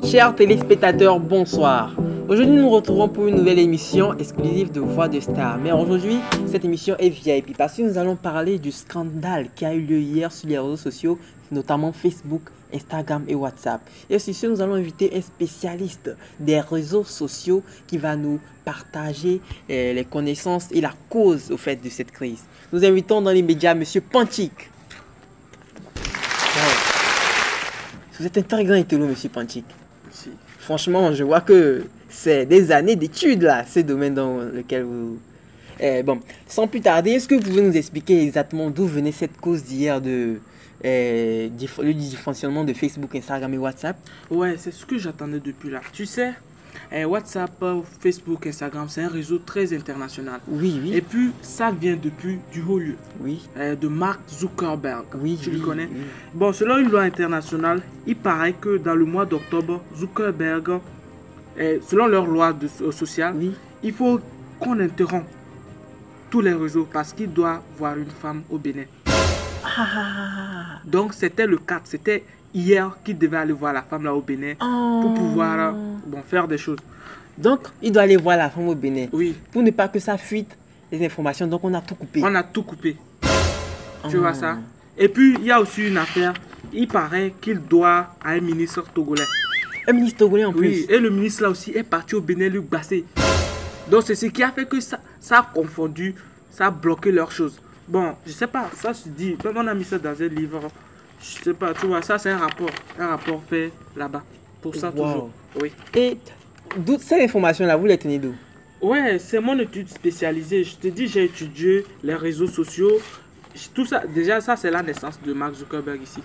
Chers téléspectateurs, bonsoir. Aujourd'hui, nous nous retrouvons pour une nouvelle émission exclusive de Voix de Star. Mais aujourd'hui, cette émission est VIP parce que nous allons parler du scandale qui a eu lieu hier sur les réseaux sociaux, notamment Facebook, Instagram et WhatsApp. Et sur ce, nous allons inviter un spécialiste des réseaux sociaux qui va nous partager les connaissances et la cause au fait de cette crise. Nous invitons dans les médias M. Panchik. Vous êtes un très grand intello, M. Panchik. Merci. Franchement, je vois que c'est des années d'études là, ce domaine dans lequel vous... bon, sans plus tarder, est-ce que vous pouvez nous expliquer exactement d'où venait cette cause d'hier de le dysfonctionnement de Facebook, Instagram et WhatsApp? Ouais, c'est ce que j'attendais depuis là. Tu sais, WhatsApp, Facebook, Instagram, c'est un réseau très international. Oui, oui. Et puis, ça vient depuis du haut lieu. Oui. De Mark Zuckerberg. Oui, tu le connais? Oui. Bon, selon une loi internationale, il paraît que dans le mois d'octobre, Zuckerberg, selon leur loi sociale, Oui. il faut qu'on interrompe tous les réseaux parce qu'il doit voir une femme au Bénin. Ah. Donc, c'était le 4, c'était hier qu'il devait aller voir la femme là au Bénin pour pouvoir faire des choses. Donc, il doit aller voir la femme au Bénin. Oui. Pour ne pas que ça fuite les informations, donc on a tout coupé. On a tout coupé. Tu vois ça? Et puis, il y a aussi une affaire. Il paraît qu'il doit à un ministre togolais. Un ministre togolais en plus? Oui, et le ministre là aussi est parti au Bénin lui basser. Donc, c'est ce qui a fait que ça a confondu, ça a bloqué leurs choses. Bon, je sais pas, ça se dit. Quand on a mis ça dans un livre, je sais pas, tu vois, ça c'est un rapport fait là-bas. Pour ça toujours. Oui. Et d'où ces informations-là, vous les tenez d'où? Ouais, c'est mon étude spécialisée. Je te dis, j'ai étudié les réseaux sociaux. Tout ça, déjà, ça c'est la naissance de Mark Zuckerberg ici.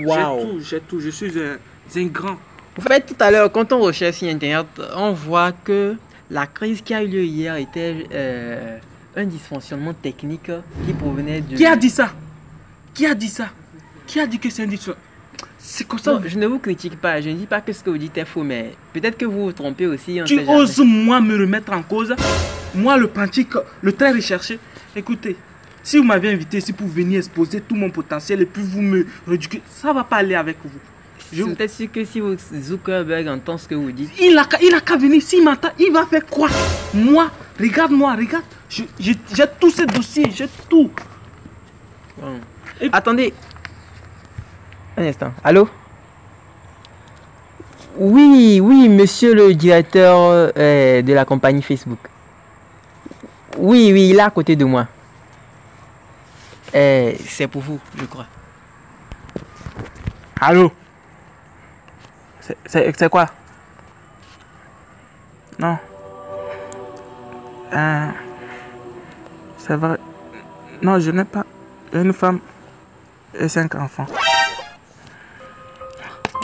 Wow. J'ai tout. Je suis un grand. En fait, tout à l'heure, quand on recherche sur Internet, on voit que la crise qui a eu lieu hier était un dysfonctionnement technique qui provenait de... Qui a dit ça? Qui a dit ça? Qui a dit que c'est un dysfonctionnement? C'est comme ça. Non, je ne vous critique pas, je ne dis pas que ce que vous dites est faux, mais peut-être que vous vous trompez aussi. Tu oses moi me remettre en cause? Moi, le Panchik, le très recherché. Écoutez, si vous m'avez invité ici pour venir exposer tout mon potentiel et puis vous me ridiculisez, ça ne va pas aller avec vous. Je suis peut-être sûr que si Zuckerberg entend ce que vous dites... Il a qu'à venir, s'il m'entend, il va faire quoi? Moi, regarde-moi, regarde. J'ai tous ces dossiers, j'ai tout. Bon. Attendez. Un instant. Allô? Oui, monsieur le directeur de la compagnie Facebook. Oui, il est à côté de moi. C'est pour vous, je crois. Allô? C'est quoi? Non. C'est vrai. Non, je n'ai pas une femme et 5 enfants.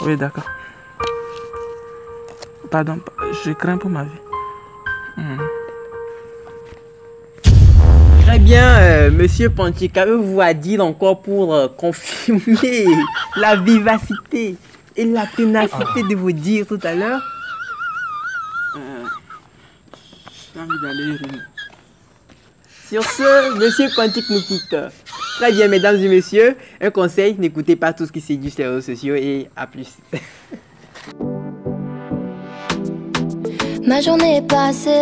Oui, d'accord. Pardon, je crains pour ma vie. Très bien, monsieur Panchik, qu'avez-vous à dire encore pour confirmer la vivacité et la ténacité de vos dires tout à l'heure? J'ai envie d'aller. Sur ce, monsieur Panchik nous quitte. Très bien, mesdames et messieurs, un conseil, n'écoutez pas tout ce qui se dit sur les réseaux sociaux et à plus. Ma journée est passée.